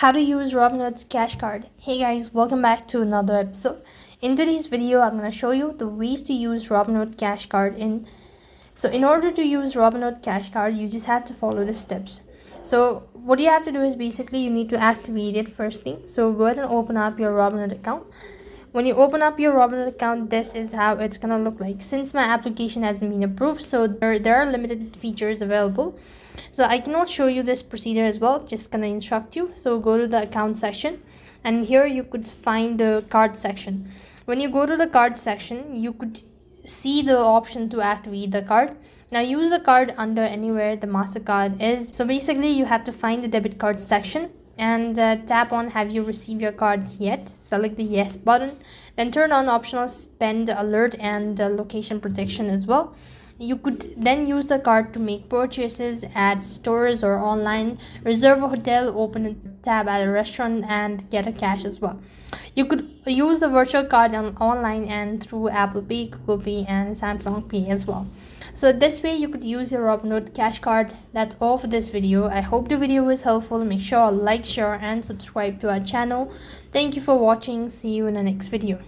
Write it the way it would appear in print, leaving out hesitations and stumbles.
How to use Robinhood Cash Card. Hey guys, welcome back to another episode. In today's video, I'm going to show you the ways to use Robinhood Cash Card in order to use Robinhood Cash Card, you just have to follow the steps. So what you have to do is basically you need to activate it first thing. So go ahead and open up your Robinhood account. When you open up your Robinhood account, this is how it's gonna look like. Since my application hasn't been approved, so there are limited features available. So I cannot show you this procedure as well, just gonna instruct you. So go to the account section, and here you could find the card section. When you go to the card section, you could see the option to activate the card. Now use the card under anywhere the MasterCard is. So basically you have to find the debit card section and tap on have you received your card yet. Select the yes button, then turn on optional spend alert and location protection as well. You could then use the card to make purchases at stores or online, reserve a hotel, open a tab at a restaurant, and get a cash as well. You could use the virtual card online and through Apple Pay, Google Pay, and Samsung Pay as well. So this way you could use your Robinhood Cash Card. That's all for this video. I hope the video was helpful. Make sure to like, share, and subscribe to our channel. Thank you for watching. See you in the next video.